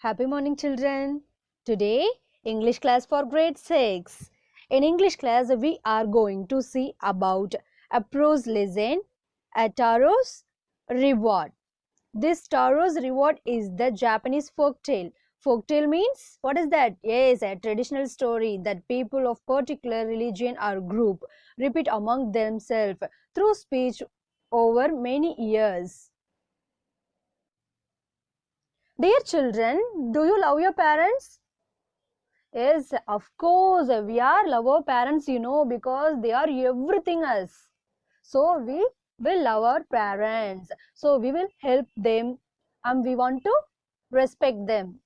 Happy morning, children. Today, English class for grade 6. In English class, we are going to see about a prose lesson, a Taro's reward. This Taro's reward is the Japanese folk tale. Folk tale means, what is that? Yes, a traditional story that people of particular religion or group repeat among themselves through speech over many years. Dear children, do you love your parents? Yes, of course, we are love our parents, because they are everything else. So we will love our parents. So we will help them and we want to respect them.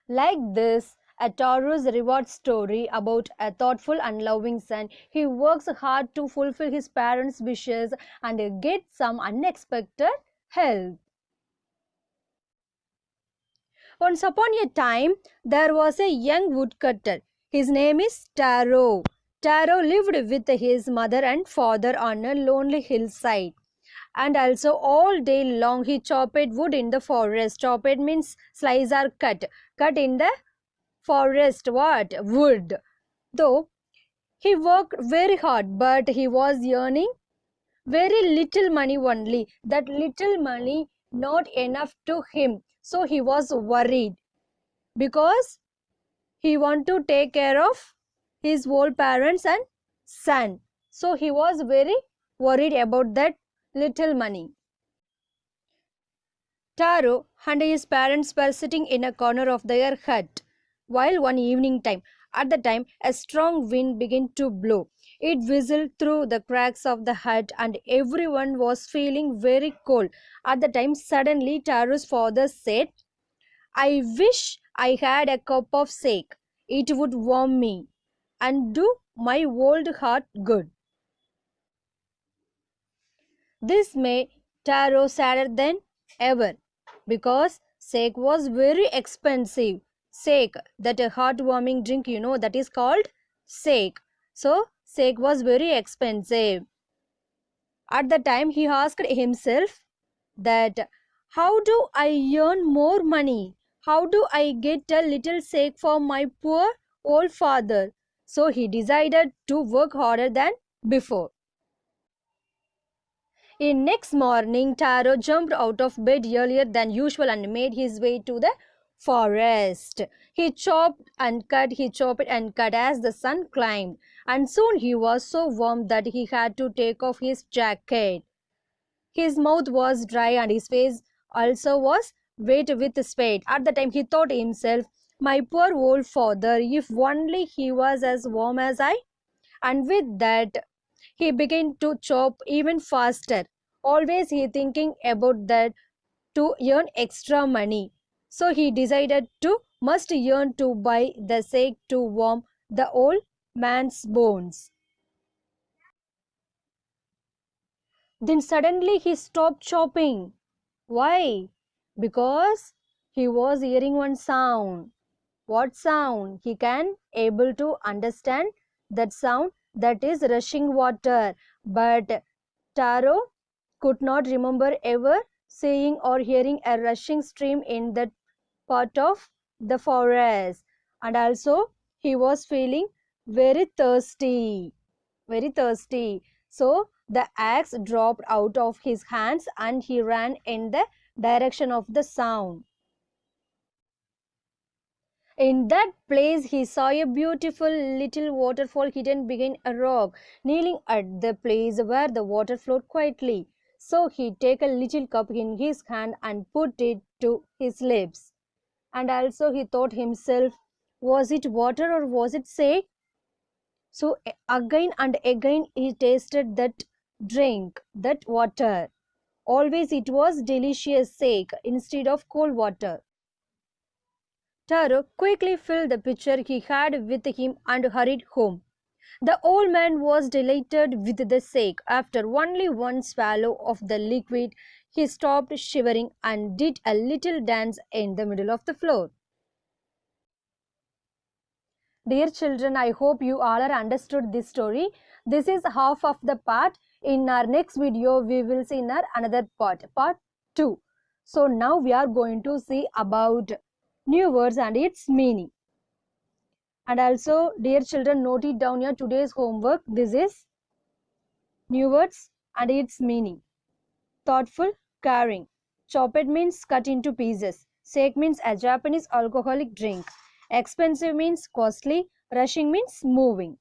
Like this, a Taurus reward story about a thoughtful and loving son. He works hard to fulfill his parents' wishes and get some unexpected help. Once upon a time, there was a young woodcutter. His name is Taro. Taro lived with his mother and father on a lonely hillside. And also all day long he chopped wood in the forest. Chopped means slice or cut. Cut in the forest, what? Wood. Though he worked very hard, but he was earning very little money only. That little money not enough to him. So he was worried because he want to take care of his old parents and son. So he was very worried about that little money. Taro and his parents were sitting in a corner of their hut while one evening time. At the time, a strong wind began to blow. It whistled through the cracks of the hut and everyone was feeling very cold. At the time, suddenly Taro's father said, I wish I had a cup of sake. It would warm me and do my old heart good. This made Taro sadder than ever because sake was very expensive. Sake, that a heartwarming drink, that is called sake. So, sake was very expensive. At the time, he asked himself that how do I earn more money? How do I get a little sake for my poor old father? So he decided to work harder than before. In next morning, Taro jumped out of bed earlier than usual and made his way to the forest. He chopped and cut as the sun climbed, and soon he was so warm that he had to take off his jacket. His mouth was dry and his face also was wet with sweat. At the time he thought himself, my poor old father, if only he was as warm as I. And with that, he began to chop even faster. Always he thinking about that to earn extra money. So he decided to must earn to buy the sake to warm the old man's bones. Then suddenly he stopped chopping. Why? Because he was hearing one sound. What sound? He can able to understand that sound, that is rushing water. But Taro could not remember ever seeing or hearing a rushing stream in that part of the forest. And also he was feeling very thirsty. Very thirsty. So the axe dropped out of his hands and he ran in the direction of the sound. In that place, he saw a beautiful little waterfall hidden behind a rock. Kneeling at the place where the water flowed quietly. So he took a little cup in his hand and put it to his lips. And also he thought himself, was it water or was it sake? So again and again he tasted that drink, that water. Always it was delicious sake instead of cold water. Taro quickly filled the pitcher he had with him and hurried home. The old man was delighted with the sake. After only one swallow of the liquid, he stopped shivering and did a little dance in the middle of the floor. Dear children, I hope you all are understood this story. This is half of the part. In our next video, we will see in our another part, part 2. So now we are going to see about new words and its meaning. And also, dear children, note it down here, today's homework. This is new words and its meaning. Thoughtful, caring. Chopped means cut into pieces. Sake means a Japanese alcoholic drink. Expensive means costly. Rushing means moving.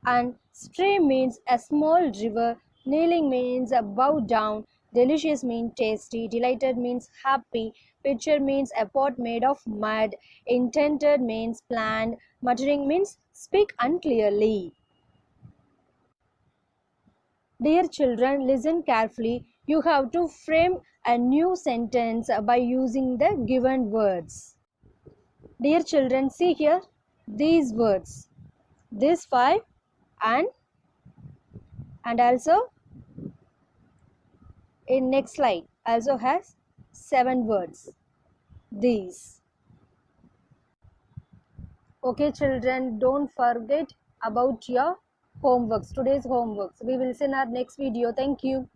And stream means a small river. Kneeling means a bow down. Delicious means tasty. Delighted means happy. Pitcher means a pot made of mud. Intended means planned. Muttering means speak unclearly. Dear children, listen carefully. You have to frame a new sentence by using the given words. Dear children, see here these words. This five and also in next slide also has 7 words. These. Okay children, don't forget about your homeworks, today's homeworks. We will see in our next video. Thank you.